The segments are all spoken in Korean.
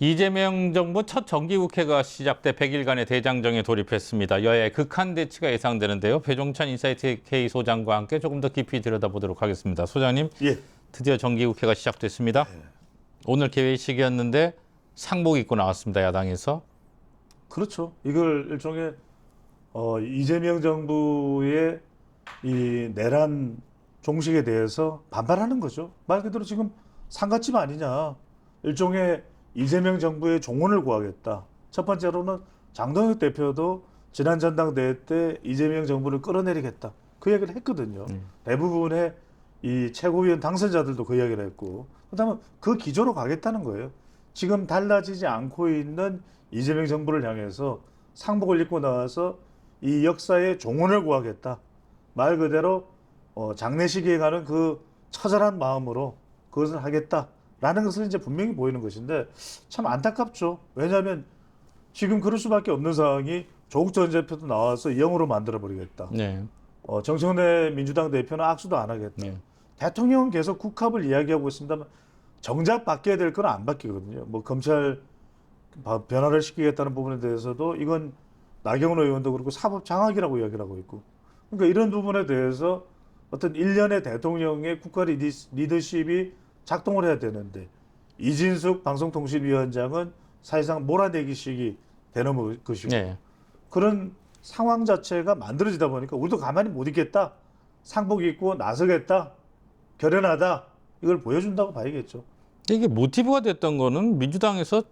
이재명 정부 첫 정기국회가 시작돼 100일간의 대장정에 돌입했습니다. 여야의 극한 대치가 예상되는데요. 배종찬 인사이트 K 소장과 함께 조금 더 깊이 들여다보도록 하겠습니다. 소장님, 예. 드디어 정기국회가 시작됐습니다. 오늘 개회식이었는데 상복 입고 나왔습니다. 야당에서. 그렇죠. 이걸 일종의 이재명 정부의 이 내란 종식에 대해서 반발하는 거죠. 말 그대로 지금 상갓집 아니냐. 일종의 이재명 정부의 종언을 구하겠다. 첫 번째로는 장동혁 대표도 지난 전당대회 때 이재명 정부를 끌어내리겠다. 그 이야기를 했거든요. 대부분의 이 최고위원 당선자들도 그 이야기를 했고, 그다음에 그 기조로 가겠다는 거예요. 지금 달라지지 않고 있는 이재명 정부를 향해서 상복을 입고 나와서 이 역사의 종언을 구하겠다. 말 그대로 장례식에 가는 그 처절한 마음으로 그것을 하겠다라는 것을 이제 분명히 보이는 것인데 참 안타깝죠. 왜냐하면 지금 그럴 수밖에 없는 상황이 조국 전 대표도 나와서 영으로 만들어 버리겠다. 네. 정청래 민주당 대표는 악수도 안 하겠다. 네. 대통령은 계속 국합을 이야기하고 있습니다만 정작 바뀌어야 될 건 안 바뀌거든요. 뭐 검찰 변화를 시키겠다는 부분에 대해서도 이건 나경원 의원도 그렇고 사법 장악이라고 이야기를 하고 있고, 그러니까 이런 부분에 대해서 어떤 일련의 대통령의 국가 리더십이 작동을 해야 되는데 이진숙 방송통신위원장은 사실상 몰아내기식이 되는 것이고 네. 그런 상황 자체가 만들어지다 보니까 우리도 가만히 못 있겠다. 상복 입고 나서겠다. 결연하다. 이걸 보여준다고 봐야겠죠. 이게 모티브가 됐던 거는 민주당에서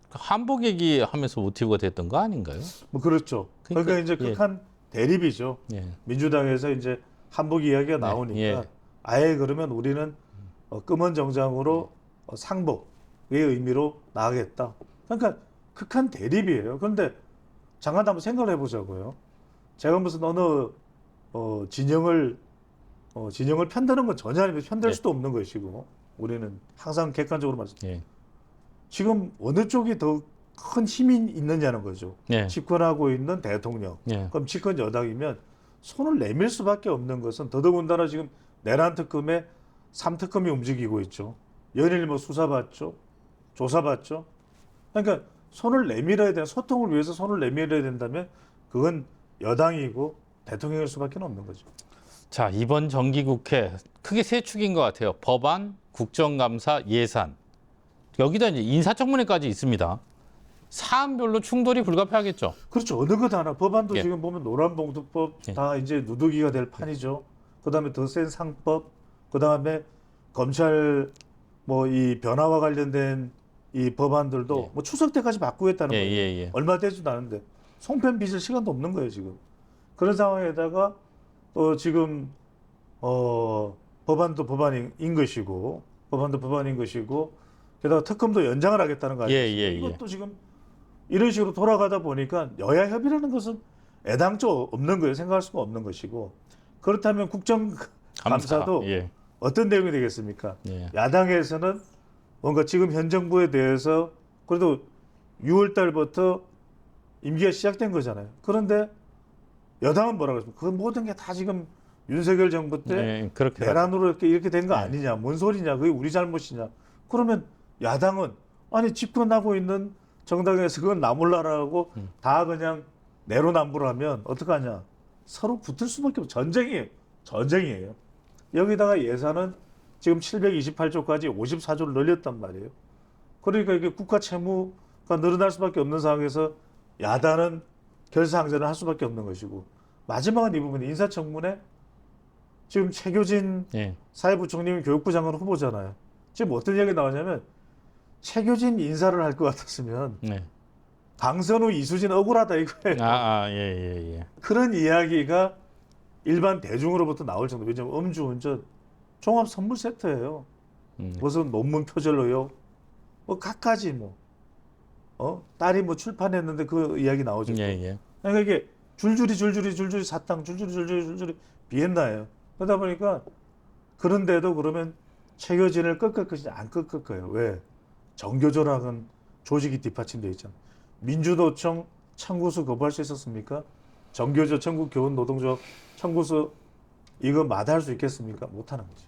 한복 얘기하면서 모티브가 됐던 거 아닌가요? 뭐 그렇죠. 그러니까 이제 예. 극한 대립이죠. 예. 민주당에서 이제 한복 이야기가 나오니까 예. 아예 그러면 우리는 검은 정장으로 상복의 의미로 나가겠다. 그러니까 극한 대립이에요. 그런데 잠깐 한번 생각을 해보자고요. 제가 무슨 어느 진영을 편드는 건 전혀 아니고 편들 수도 없는 것이고 우리는 항상 객관적으로 말씀드립니다. 예. 지금 어느 쪽이 더 큰 힘이 있느냐는 거죠. 예. 집권하고 있는 대통령. 예. 그럼 집권 여당이면 손을 내밀 수밖에 없는 것은 더더군다나 지금 내란 특검에 3특검이 움직이고 있죠. 연일 뭐 수사받죠. 조사받죠. 그러니까 손을 내밀어야 되는 소통을 위해서 손을 내밀어야 된다면 그건 여당이고 대통령일 수밖에 없는 거죠. 자, 이번 정기국회 크게 세 축인 것 같아요. 법안, 국정감사, 예산. 여기다 이제 인사청문회까지 있습니다. 사안별로 충돌이 불가피하겠죠. 그렇죠. 어느 것 하나. 법안도 예. 지금 보면 노란봉투법 예. 다 이제 누더기가 될 판이죠. 그다음에 더 센 상법, 그다음에 검찰 뭐 이 변화와 관련된 이 법안들도 예. 뭐 추석 때까지 바꾸겠다는 예, 거예요. 예, 예. 얼마 되지도 않은데 송편 빚을 시간도 없는 거예요 지금. 그런 상황에다가 지금 법안도 법안인 것이고 법안도 법안인 것이고 게다가 특검도 연장을 하겠다는 거 예, 아니에요? 예, 예. 이것도 지금 이런 식으로 돌아가다 보니까 여야 협의라는 것은 애당초 없는 거예요. 생각할 수가 없는 것이고 그렇다면 국정감사도 예. 어떤 내용이 되겠습니까? 예. 야당에서는 뭔가 지금 현 정부에 대해서 그래도 6월 달부터 임기가 시작된 거잖아요. 그런데 여당은 뭐라고 했습니까? 그 모든 게 다 지금 윤석열 정부 때 예, 그렇게 내란으로 이렇게 된 거 네. 아니냐? 뭔 소리냐? 그게 우리 잘못이냐? 그러면 야당은 아니 집권하고 있는 정당에서 그건 나 몰라라고 다 그냥 내로남불하면 어떡하냐? 서로 붙을 수밖에 없어. 전쟁이에요. 전쟁이에요. 여기다가 예산은 지금 728조까지 54조를 늘렸단 말이에요. 그러니까 이게 국가 채무가 늘어날 수밖에 없는 상황에서 야당은 결사항전을 할 수밖에 없는 것이고 마지막은 이 부분 인사청문회 지금 최교진 예. 사회부총리는 교육부 장관 후보잖아요. 지금 어떤 이야기 나오냐면 최교진 인사를 할 것 같았으면 네. 당선 후 이수진 억울하다 이거예요. 예, 예, 예. 그런 이야기가 일반 대중으로부터 나올 정도. 왜냐하면 음주운전 종합 선물 세트예요. 무슨 논문 표절로요. 뭐 갖가지 뭐. 딸이 뭐 출판했는데 그 이야기 나오죠. 예, 예. 그러니까 이게 줄줄이 사탕, 줄줄이 비엔나예요. 그러다 보니까 그런데도 그러면 최교진을 꺾을 것이냐 안 꺾을 거예요. 왜? 정교조라는 조직이 뒷받침되어 있잖아요. 민주노총 청구서 거부할 수 있었습니까? 정교조, 전국교원노동조합 청구서 이거 마다할 수 있겠습니까? 못하는 거죠.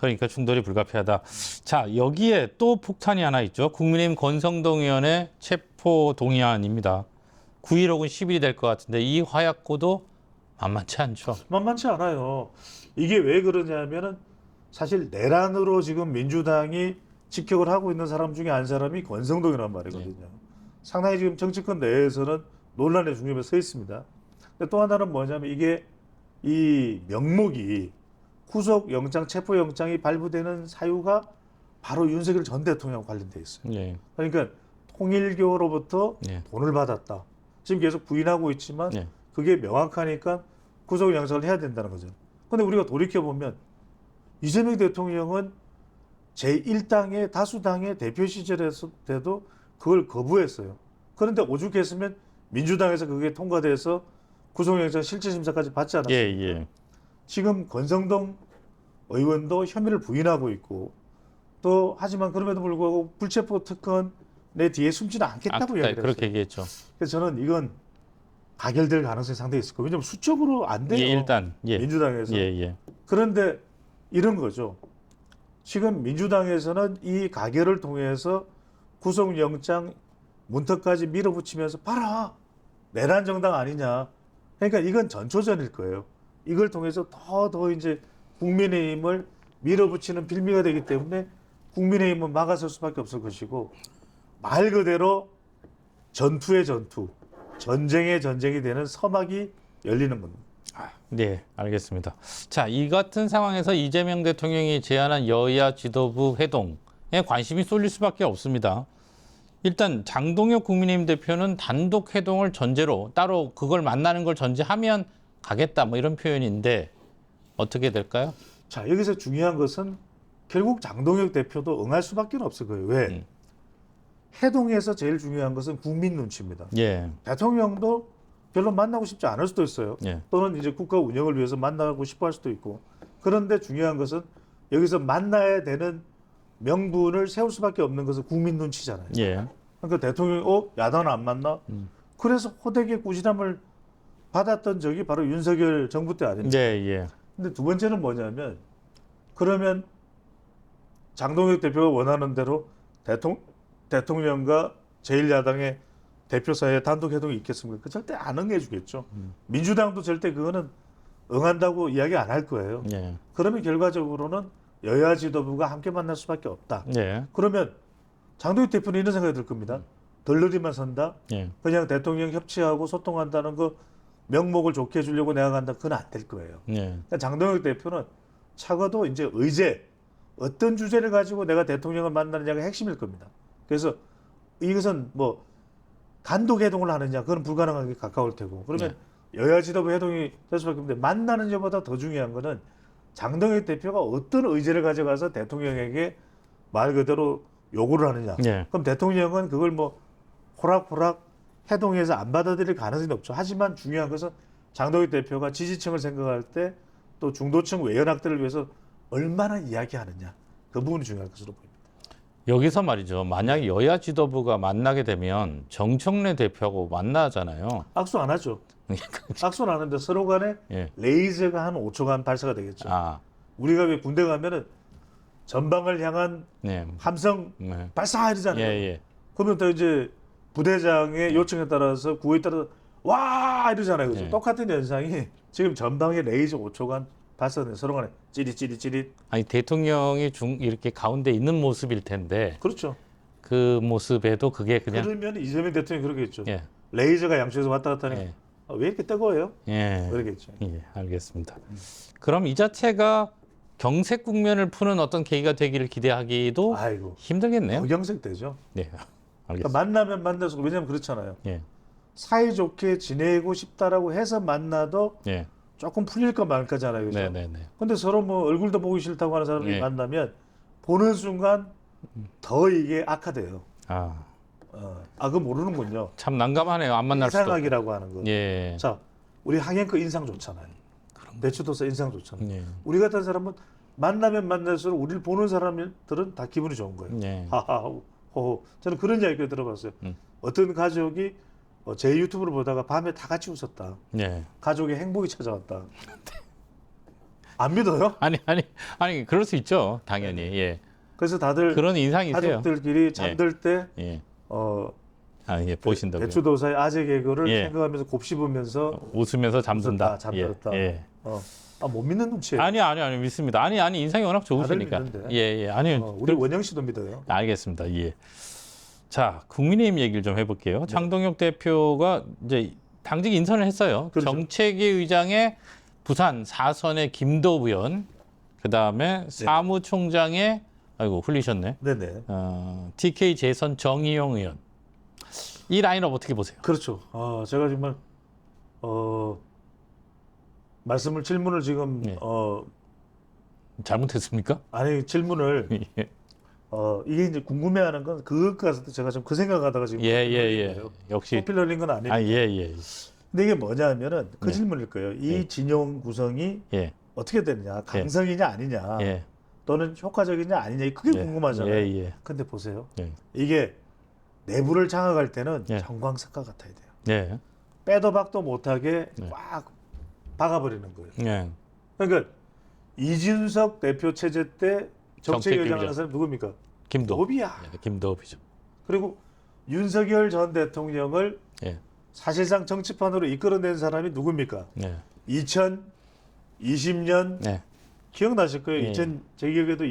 그러니까 충돌이 불가피하다. 자, 여기에 또 폭탄이 하나 있죠. 국민의힘 권성동 의원의 체포 동의안입니다. 9일 혹은 10일이 될 것 같은데 이 화약고도 만만치 않죠. 만만치 않아요. 이게 왜 그러냐면은 사실 내란으로 지금 민주당이 직격을 하고 있는 사람 중에 한 사람이 권성동이란 말이거든요. 상당히 지금 정치권 내에서는 논란의 중심에 서 있습니다. 근데 또 하나는 뭐냐면 이게 이 명목이 구속영장, 체포영장이 발부되는 사유가 바로 윤석열 전 대통령과 관련돼 있어요. 예. 그러니까 통일교로부터 예. 돈을 받았다. 지금 계속 부인하고 있지만 예. 그게 명확하니까 구속영장을 해야 된다는 거죠. 근데 우리가 돌이켜보면 이재명 대통령은 제1당의 다수당의 대표 시절에도 그걸 거부했어요. 그런데 오죽했으면 민주당에서 그게 통과돼서 구속영장 실질심사까지 받지 않았어요. 예, 예. 지금 권성동 의원도 혐의를 부인하고 있고 또 하지만 그럼에도 불구하고 불체포 특권 내 뒤에 숨지는 않겠다고 이야기를 했어요. 그렇게 얘기했죠. 그래서 저는 이건 가결될 가능성이 상당히 있을 거예요. 왜냐하면 수적으로 안 돼요. 예, 일단 예. 민주당에서. 예, 예. 그런데 이런 거죠. 지금 민주당에서는 이 가결을 통해서 구속영장 문턱까지 밀어붙이면서 봐라 내란 정당 아니냐. 그러니까 이건 전초전일 거예요. 이걸 통해서 더 이제 국민의힘을 밀어붙이는 빌미가 되기 때문에 국민의힘은 막아설 수밖에 없을 것이고 말 그대로 전투의 전투, 전쟁의 전쟁이 되는 서막이 열리는 겁니다. 네, 알겠습니다. 자, 이 같은 상황에서 이재명 대통령이 제안한 여야 지도부 회동에 관심이 쏠릴 수밖에 없습니다. 일단 장동혁 국민의힘 대표는 단독 회동을 전제로 따로 그걸 만나는 걸 전제하면 가겠다 뭐 이런 표현인데 어떻게 될까요? 자, 여기서 중요한 것은 결국 장동혁 대표도 응할 수밖에 없을 거예요. 왜? 회동에서 제일 중요한 것은 국민 눈치입니다. 예. 대통령도 별로 만나고 싶지 않을 수도 있어요. 예. 또는 이제 국가 운영을 위해서 만나고 싶어 할 수도 있고. 그런데 중요한 것은 여기서 만나야 되는 명분을 세울 수밖에 없는 것은 국민 눈치잖아요. 예. 그러니까 대통령이 야당은 안 만나? 그래서 호되게 꾸지람을 받았던 적이 바로 윤석열 정부 때 아닙니까? 예, 예. 근데 두 번째는 뭐냐면 그러면 장동혁 대표가 원하는 대로 대통령과 제1야당의 대표 사이에 단독 회동이 있겠습니까? 그 절대 안 응해주겠죠. 민주당도 절대 그거는 응한다고 이야기 안 할 거예요. 예. 그러면 결과적으로는 여야 지도부가 함께 만날 수밖에 없다. 예. 그러면 장동혁 대표는 이런 생각이 들 겁니다. 덜러리만 선다. 예. 그냥 대통령 협치하고 소통한다는 거 명목을 좋게 해주려고 내가 간다. 그건 안 될 거예요. 예. 그러니까 장동혁 대표는 차가도 이제 의제 어떤 주제를 가지고 내가 대통령을 만나느냐가 핵심일 겁니다. 그래서 이것은 뭐 단독 회동을 하느냐 그건 불가능하게 가까울 테고 그러면 여야 지도부 회동이 될 수밖에 없는데 만나는 것보다 더 중요한 거는 장동혁 대표가 어떤 의제를 가져가서 대통령에게 말 그대로 요구를 하느냐. 예. 그럼 대통령은 그걸 뭐 호락호락 회동에서 안 받아들일 가능성이 높죠. 하지만 중요한 것은 장동혁 대표가 지지층을 생각할 때 또 중도층 외연학들을 위해서 얼마나 이야기하느냐. 그 부분이 중요할 것으로 보입니다. 여기서 말이죠. 만약 여야 지도부가 만나게 되면 정청래 대표하고 만나잖아요. 악수 안 하죠. 악수는 안 하는데 서로 간에 예. 레이저가 한 5초간 발사가 되겠죠. 아, 우리가 왜 군대 가면은 전방을 향한 네. 함성 네. 발사 예, 이러잖아요. 예. 그러면 또 이제 부대장의 요청에 따라서 구호에 따라서 와 이러잖아요. 그죠? 네. 똑같은 현상이 지금 전방에 레이저 5초간 발사된 서로 간에 찌릿찌릿찌릿. 아니 대통령이 이렇게 가운데 있는 모습일 텐데 그렇죠. 그 모습에도 그게 그냥 그러면 이재명 대통령이 그러겠죠. 예. 레이저가 양쪽에서 왔다 갔다 하니까 예. 왜 이렇게 뜨거워요? 예. 그러겠죠. 예, 알겠습니다. 그럼 이 자체가 경색 국면을 푸는 어떤 계기가 되기를 기대하기도 아이고 힘들겠네요. 어경색 되죠. 네, 그러니까 알겠습니다. 만나면 만나서 왜냐면 그렇잖아요. 예, 사이좋게 지내고 싶다라고 해서 만나도 예, 조금 풀릴까 말까잖아요. 그죠? 네, 네, 네. 근데 서로 뭐 얼굴도 보기 싫다고 하는 사람이 네. 만나면 보는 순간 더 이게 악화돼요. 아, 그거 모르는군요. 참 난감하네요. 안 만날 수도. 인상학이라고 하는 거. 예, 자, 우리 항행크 인상 좋잖아요. 배추도사 인상 좋잖아요. 예, 우리 같은 사람은 만나면 만날수록 우리를 보는 사람들은 다 기분이 좋은 거예요. 예, 하하, 호호. 저는 그런 이야기를 들어봤어요. 어떤 가족이 제 유튜브를 보다가 밤에 다 같이 웃었다. 예. 가족의 행복이 찾아왔다. 안 믿어요? 아니 그럴 수 있죠. 당연히. 예. 그래서 다들 그런 인상이세요. 가족들끼리 잠들 때 예. 그 보신다고요. 배추도사의 아재 개그를 예. 생각하면서 곱씹으면서 웃으면서 잠든다. 잠들었다. 예. 못 믿는 눈치예요. 아니 믿습니다. 아니 인상이 워낙 좋으시니까. 다들 믿는데. 예. 아니 우리 원영 씨도 믿어요. 알겠습니다. 예. 자, 국민의힘 얘기를 좀 해볼게요. 장동혁 대표가 이제 당직 인선을 했어요. 그렇죠. 정책위 의장에 부산 4선의 김도읍 의원, 그 다음에 사무총장에 아이고 흘리셨네. 네네. TK 재선 정의용 의원. 이 라인업 어떻게 보세요? 그렇죠. 제가 정말 질문을 지금 예. 잘못했습니까? 아니 질문을 예. 이게 이제 궁금해하는 건 그것까지도 제가 좀 그 생각하다가 지금 예. 역시. 코피 흘린 건 아니에요. 예. 근데 이게 뭐냐면은 그 네. 질문일 거예요. 이 진영 구성이 예. 어떻게 되느냐, 강성이냐 아니냐, 예. 또는 효과적이냐 아니냐, 그게 궁금하잖아요. 예. 근데 보세요. 예. 이게 내부를 장악할 때는 예. 형광색깔 같아야 돼요. 예. 빼도 박도 못하게 네. 꽉 박아버리는 거예요. 예. 그러니까 이준석 대표 체제 때 정책위원장 정책위원장. 하는 사람 누굽니까? 김도읍. 도비야. 예, 김도읍이죠. 그리고 윤석열 전 대통령을 예. 사실상 정치판으로 이끌어낸 사람이 누굽니까? 예. 2020년 네. 기억나실 거예요. 예. 제 기억에도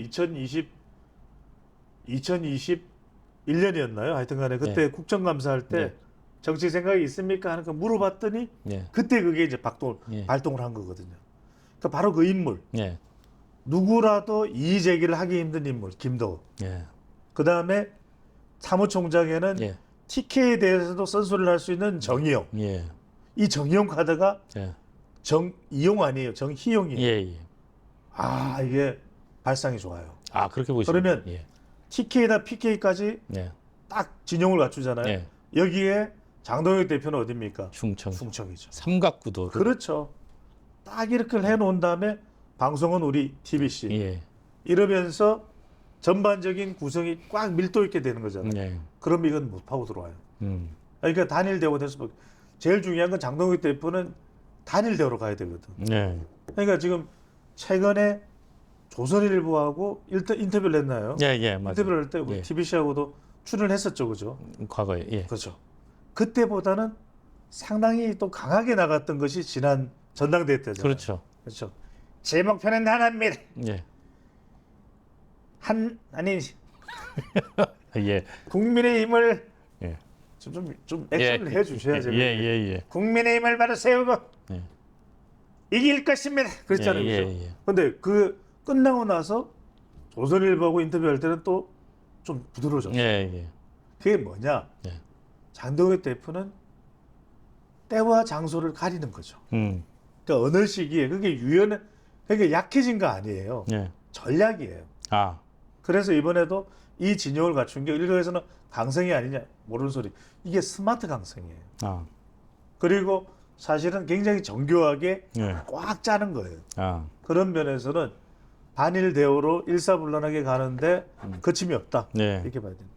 2021년이었나요? 하여튼간에 그때 국정감사할 때 네. 정치 생각이 있습니까? 하는 거 물어봤더니 예. 그때 그게 이제 예. 발동을 한 거거든요. 그러니까 바로 그 인물. 예. 누구라도 이의 제기를 하기 힘든 인물 김도읍. 예. 그 다음에 사무총장에는 예. TK에 대해서도 쓴소리를 할 수 있는 정의용. 예. 이 정의용 카드가 예. 정이용 아니에요. 정희용이에요. 예. 이게 발상이 좋아요. 그렇게 보시면. 그러면 예. TK나 PK까지 예. 딱 진용을 갖추잖아요. 예. 여기에 장동혁 대표는 어디입니까? 충청. 충청이죠. 삼각구도. 그렇죠. 딱 이렇게 해놓은 다음에 방송은 우리 TBC. 예. 이러면서 전반적인 구성이 꽉 밀도 있게 되는 거잖아요. 예. 그럼 이건 못 파고 들어와요. 음. 그러니까 단일 대우가 될 수밖에. 제일 중요한 건 장동혁 대표는 단일 대우로 가야 되거든. 예. 그러니까 지금 최근에 조선일보하고 인터뷰를 했나요? 예. 맞아요. 인터뷰를 할 때 예. TBC하고도 출연을 했었죠, 그죠? 과거에. 예. 그렇죠. 그때보다는 상당히 또 강하게 나갔던 것이 지난 전당대회 때잖아요. 그렇죠. 그렇죠. 제 목표는 하나입니다. 예. 예. 국민의힘을 예. 좀 액션을 해주셔야죠. 예. 국민의힘을 바로 세우고 예. 이길 것입니다. 그랬잖아요. 예. 그렇죠? 근데 그 끝나고 나서 조선일보하고 인터뷰할 때는 또 좀 부드러워졌어요. 예. 그게 뭐냐? 예. 장동혁 대표는 때와 장소를 가리는 거죠. 그러니까 어느 시기에 그게 그게 약해진 거 아니에요. 예. 전략이에요. 그래서 이번에도 이 진영을 갖춘 게 일각에서는 강성이 아니냐 모르는 소리. 이게 스마트 강성이에요. 그리고 사실은 굉장히 정교하게 예. 꽉 짜는 거예요. 그런 면에서는 반일 대우로 일사불란하게 가는데 거침이 없다. 네. 이렇게 봐야 됩니다.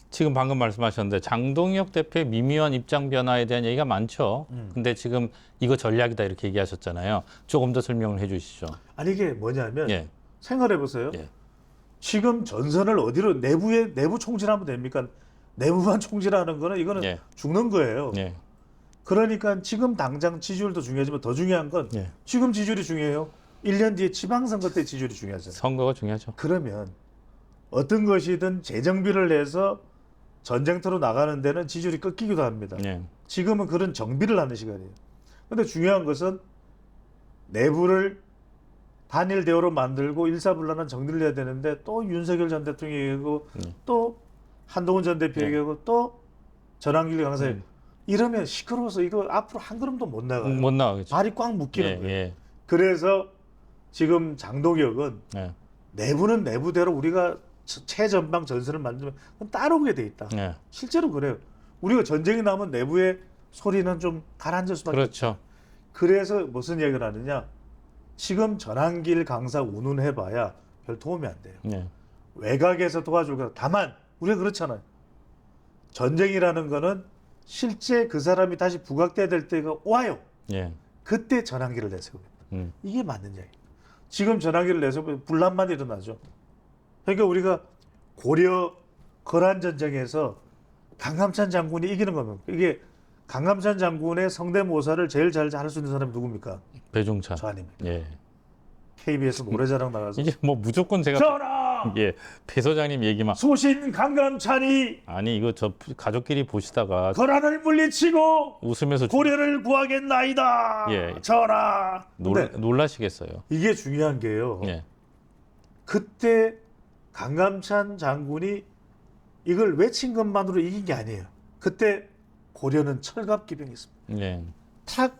지금 방금 말씀하셨는데 장동혁 대표의 미묘한 입장 변화에 대한 얘기가 많죠. 근데 지금 이거 전략이다 이렇게 얘기하셨잖아요. 조금 더 설명을 해 주시죠. 아니 이게 뭐냐면 예. 생각해 보세요. 예. 지금 전선을 어디로 내부 총질하면 됩니까? 내부만 총질하는 거는 이거는 예. 죽는 거예요. 예. 그러니까 지금 당장 지지율도 중요하지만 더 중요한 건 예. 지금 지지율이 중요해요. 1년 뒤에 지방선거 때 지지율이 중요하잖아요. 선거가 중요하죠. 그러면 어떤 것이든 재정비를 해서 전쟁터로 나가는 데는 지지율이 꺾이기도 합니다. 예. 지금은 그런 정비를 하는 시간이에요. 근데 중요한 것은 내부를 단일 대우로 만들고 일사불란한 정리를 해야 되는데 또 윤석열 전 대통령이 얘기하고 또 한동훈 전 대표 얘기하고 또 전환길 강사 이러면 시끄러워서 이거 앞으로 한 걸음도 못 나가요. 못 나가겠죠. 발이 꽉 묶이는 거예요. 예. 그래서 지금 장동혁은 예. 내부는 내부대로 우리가 최전방 전선을 만들면 그건 따라오게 돼 있다. 예. 실제로 그래요. 우리가 전쟁이 나면 내부의 소리는 좀 가라앉을 수밖에 없죠. 그렇죠. 그래서 무슨 얘기를 하느냐. 지금 전환길 강사 운운해봐야 별 도움이 안 돼요. 예. 외곽에서 도와줄 거. 다만 우리가 그렇잖아요. 전쟁이라는 거는 실제 그 사람이 다시 부각돼야 될 때가 와요. 예. 그때 전환기를 내세우고 음. 이게 맞는 얘기예요. 지금 전화기를 내서 분란만 일어나죠. 그러니까 우리가 고려 거란 전쟁에서 강감찬 장군이 이기는 겁니다. 이게 강감찬 장군의 성대모사를 제일 잘 할 수 있는 사람이 누굽니까? 배종찬. 저 아닙니까? 예. KBS 노래자랑 나가서 이게 뭐 무조건 제가 전하 예, 배 소장님 얘기만 소신 강감찬이 아니 이거 저 가족끼리 보시다가 거란을 물리치고 웃으면서 고려를 구하겠나이다. 예. 전하. 근데 놀라시겠어요. 이게 중요한 게요. 예. 그때 강감찬 장군이 이걸 외친 것만으로 이긴 게 아니에요. 그때 고려는 철갑기병이 있습니다. 예. 탁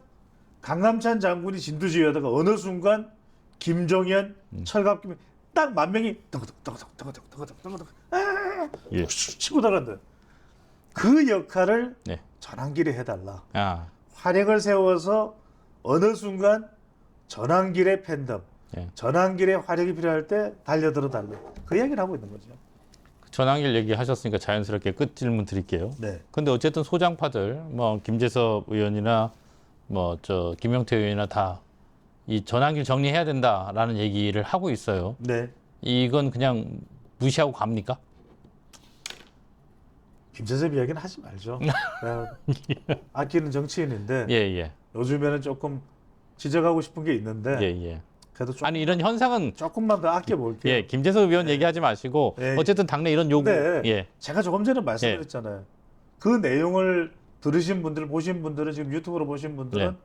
강감찬 장군이 진두지휘하다가 어느 순간 김종현 철갑기병 딱 10,000명이 떠그덕 예. 치고 들어간다. 그 역할을 네. 전환길에 해달라. 아. 활약을 세워서 어느 순간 전환길의 팬덤, 예. 전환길의 활약이 필요할 때 달려들어 달라. 그 이야기를 하고 있는 거죠. 전환길 얘기하셨으니까 자연스럽게 끝 질문 드릴게요. 네. 근데 어쨌든 소장파들 뭐 김재섭 의원이나 뭐 저 김용태 의원이나 다 이 전환길 정리해야 된다라는 얘기를 하고 있어요. 네. 이건 그냥 무시하고 갑니까? 김재섭 이야기는 하지 말죠. 그냥 아끼는 정치인인데 예, 예. 요즘에는 조금 지적하고 싶은 게 있는데 예, 예. 그래도 아니 이런 현상은 조금만 더 아껴볼게요. 예, 김재섭 의원 얘기하지 마시고 예. 어쨌든 당내 이런 요구 근데 예. 제가 조금 전에 말씀드렸잖아요. 그 내용을 들으신 분들, 보신 분들은 지금 유튜브로 보신 분들은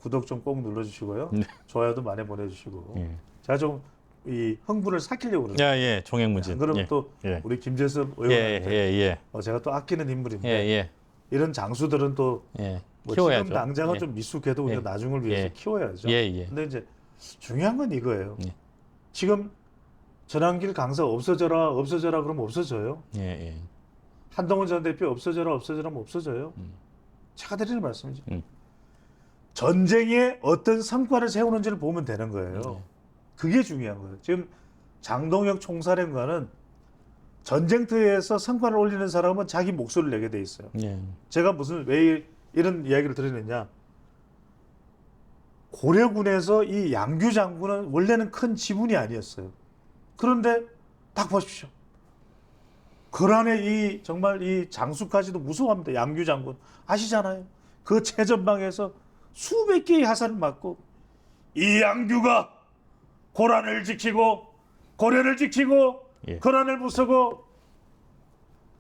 구독 좀 꼭 눌러주시고요. 네. 좋아요도 많이 보내주시고. 예. 제가 좀 이 흥분을 삭히려고 그러죠. 예, 예. 종횡무진. 그럼 예. 또 예. 우리 김재섭 예, 예, 의원한테 예. 제가 또 아끼는 인물인데 예, 예. 이런 장수들은 또 예. 뭐 키워야죠. 지금 당장은 예. 좀 미숙해도 우리가 예. 나중을 위해서 예. 키워야죠. 예, 예. 근데 이제 중요한 건 이거예요. 예. 지금 전환길 강사 없어져라 그러면 없어져요. 예, 예. 한동훈 전 대표 없어져라 하면 없어져요. 제가 드리는 말씀이죠. 전쟁에 어떤 성과를 세우는지를 보면 되는 거예요. 그게 중요한 거예요. 지금 장동혁 총사령관은 전쟁터에서 성과를 올리는 사람은 자기 목소리를 내게 돼 있어요. 예. 제가 왜 이런 이야기를 드리느냐. 고려군에서 이 양규 장군은 원래는 큰 지분이 아니었어요. 그런데 딱 보십시오. 거란의 이 정말 이 장수까지도 무서워합니다. 양규 장군 아시잖아요. 그 최전방에서 수백 개의 화살을 맞고 이 양규가 고란을 지키고 고려를 지키고 예. 거란을 부수고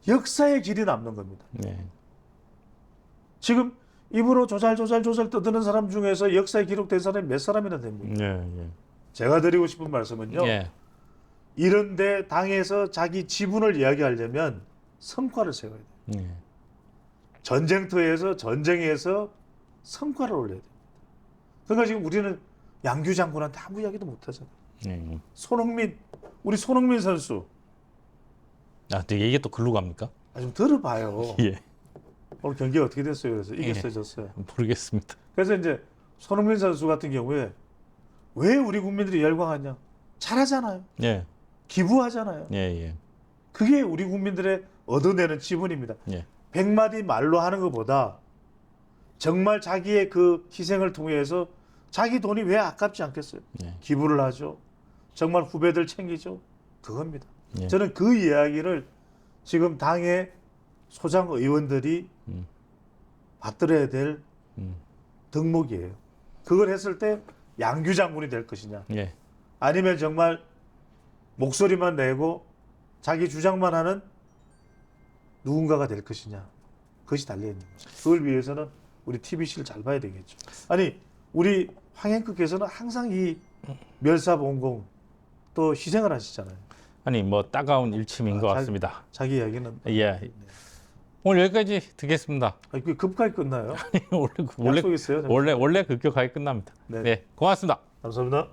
역사의 길이 남는 겁니다. 예. 지금 입으로 조잘 떠드는 사람 중에서 역사에 기록된 사람이 몇 사람이나 됩니까? 예, 예. 제가 드리고 싶은 말씀은요. 예. 이런데 당에서 자기 지분을 이야기하려면 성과를 세워야 돼요. 예. 전쟁터에서 전쟁에서 성과를 올려야 돼요. 그러니까 지금 우리는 양규 장군한테 아무 이야기도 못 하잖아요. 예. 우리 손흥민 선수 아, 또 이게 또 글로 갑니까? 좀 들어봐요. 예. 오늘 경기가 어떻게 됐어요? 그래서 이겼어요, 졌어요. 모르겠습니다. 그래서 이제 손흥민 선수 같은 경우에 왜 우리 국민들이 열광하냐? 잘하잖아요. 예. 기부하잖아요. 예, 예. 그게 우리 국민들의 얻어내는 지분입니다. 예. 100마디 말로 하는 것보다 정말 자기의 그 희생을 통해서 자기 돈이 왜 아깝지 않겠어요? 예. 기부를 하죠. 정말 후배들 챙기죠. 그겁니다. 예. 저는 그 이야기를 지금 당의 소장 의원들이 받들어야 될 덕목이에요. 그걸 했을 때 양규 장군이 될 것이냐, 예. 아니면 정말 목소리만 내고 자기 주장만 하는 누군가가 될 것이냐, 그것이 달려있는 거죠. 그걸 위해서는 우리 TBC를 잘 봐야 되겠죠. 아니 우리 황행크께서는 항상 이 멸사봉공 또 희생을 하시잖아요. 아니 뭐 따가운 일침인 것 같습니다. 자기 이야기는 예. 오늘 여기까지 듣겠습니다. 그 급하게 끝나요? 원래 약속 있어요? 원래 급격하게 끝납니다. 네. 네, 고맙습니다. 감사합니다.